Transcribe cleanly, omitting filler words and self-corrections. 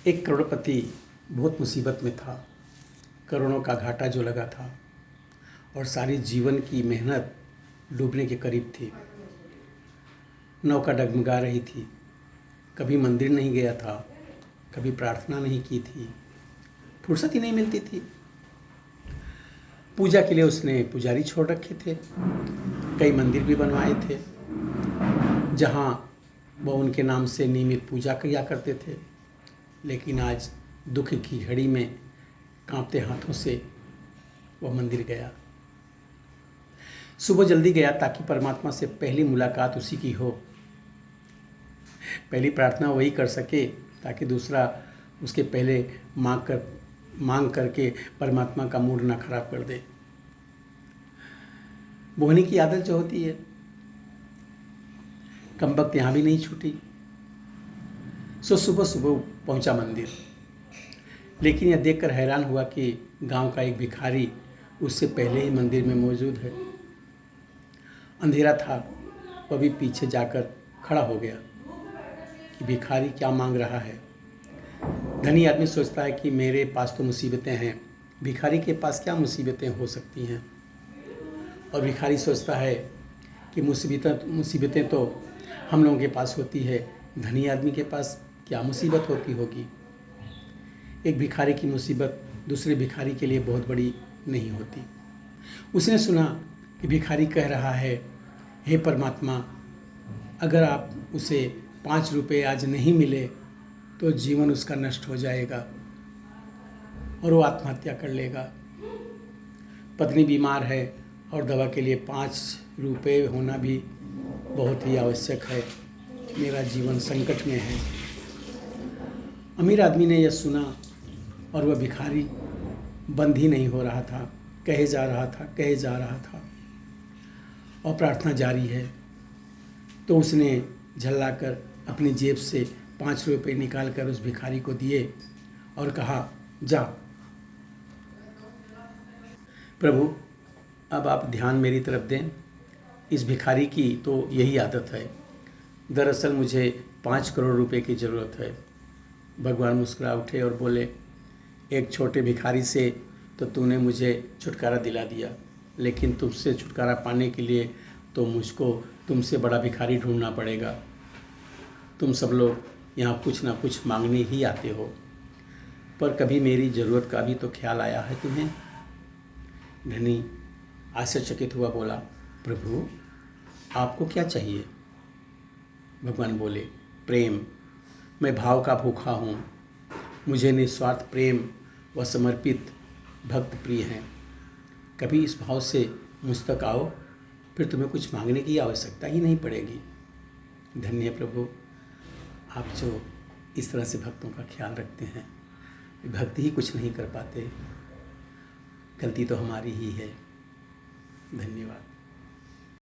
एक करोड़पति बहुत मुसीबत में था। करोड़ों का घाटा जो लगा था और सारी जीवन की मेहनत डूबने के करीब थी। नौका डगमगा रही थी। कभी मंदिर नहीं गया था, कभी प्रार्थना नहीं की थी, फुर्सत ही नहीं मिलती थी। पूजा के लिए उसने पुजारी छोड़ रखे थे, कई मंदिर भी बनवाए थे जहाँ वह उनके नाम से नियमित पूजा किया करते थे। लेकिन आज दुख की घड़ी में कांपते हाथों से वह मंदिर गया। सुबह जल्दी गया ताकि परमात्मा से पहली मुलाकात उसी की हो। पहली प्रार्थना वही कर सके ताकि दूसरा उसके पहले मांग करके परमात्मा का मूड ना खराब कर दे। बोहनी की आदत जो होती है, कम वक्त यहाँ भी नहीं छूटी। सो सुबह सुबह पहुँचा मंदिर, लेकिन यह देखकर हैरान हुआ कि गांव का एक भिखारी उससे पहले ही मंदिर में मौजूद है। अंधेरा था, वह भी पीछे जाकर खड़ा हो गया कि भिखारी क्या मांग रहा है। धनी आदमी सोचता है कि मेरे पास तो मुसीबतें हैं, भिखारी के पास क्या मुसीबतें हो सकती हैं। और भिखारी सोचता है कि मुसीबतें तो हम लोगों के पास होती है, धनी आदमी के पास क्या मुसीबत होती होगी। एक भिखारी की मुसीबत दूसरे भिखारी के लिए बहुत बड़ी नहीं होती। उसने सुना कि भिखारी कह रहा है, हे परमात्मा, अगर आप उसे 5 रुपये आज नहीं मिले तो जीवन उसका नष्ट हो जाएगा और वो आत्महत्या कर लेगा। पत्नी बीमार है और दवा के लिए 5 रुपये होना भी बहुत ही आवश्यक है। मेरा जीवन संकट में है। अमीर आदमी ने यह सुना और वह भिखारी बंद ही नहीं हो रहा था, कहे जा रहा था और प्रार्थना जारी है। तो उसने झल्लाकर अपनी जेब से 5 रुपये निकाल कर उस भिखारी को दिए और कहा, जा प्रभु, अब आप ध्यान मेरी तरफ दें। इस भिखारी की तो यही आदत है। दरअसल मुझे 5 करोड़ रुपए की ज़रूरत है। भगवान मुस्कुरा उठे और बोले, एक छोटे भिखारी से तो तूने मुझे छुटकारा दिला दिया, लेकिन तुमसे छुटकारा पाने के लिए तो मुझको तुमसे बड़ा भिखारी ढूंढना पड़ेगा। तुम सब लोग यहाँ कुछ ना कुछ मांगने ही आते हो, पर कभी मेरी ज़रूरत का भी तो ख्याल आया है तुम्हें? धनी आश्चर्यचकित हुआ, बोला, प्रभु आपको क्या चाहिए? भगवान बोले, प्रेम। मैं भाव का भूखा हूँ। मुझे निस्वार्थ प्रेम व समर्पित भक्त प्रिय हैं। कभी इस भाव से मुझ तक आओ, फिर तुम्हें कुछ मांगने की आवश्यकता ही नहीं पड़ेगी। धन्य प्रभु, आप जो इस तरह से भक्तों का ख्याल रखते हैं। भक्ति ही कुछ नहीं कर पाते, गलती तो हमारी ही है। धन्यवाद।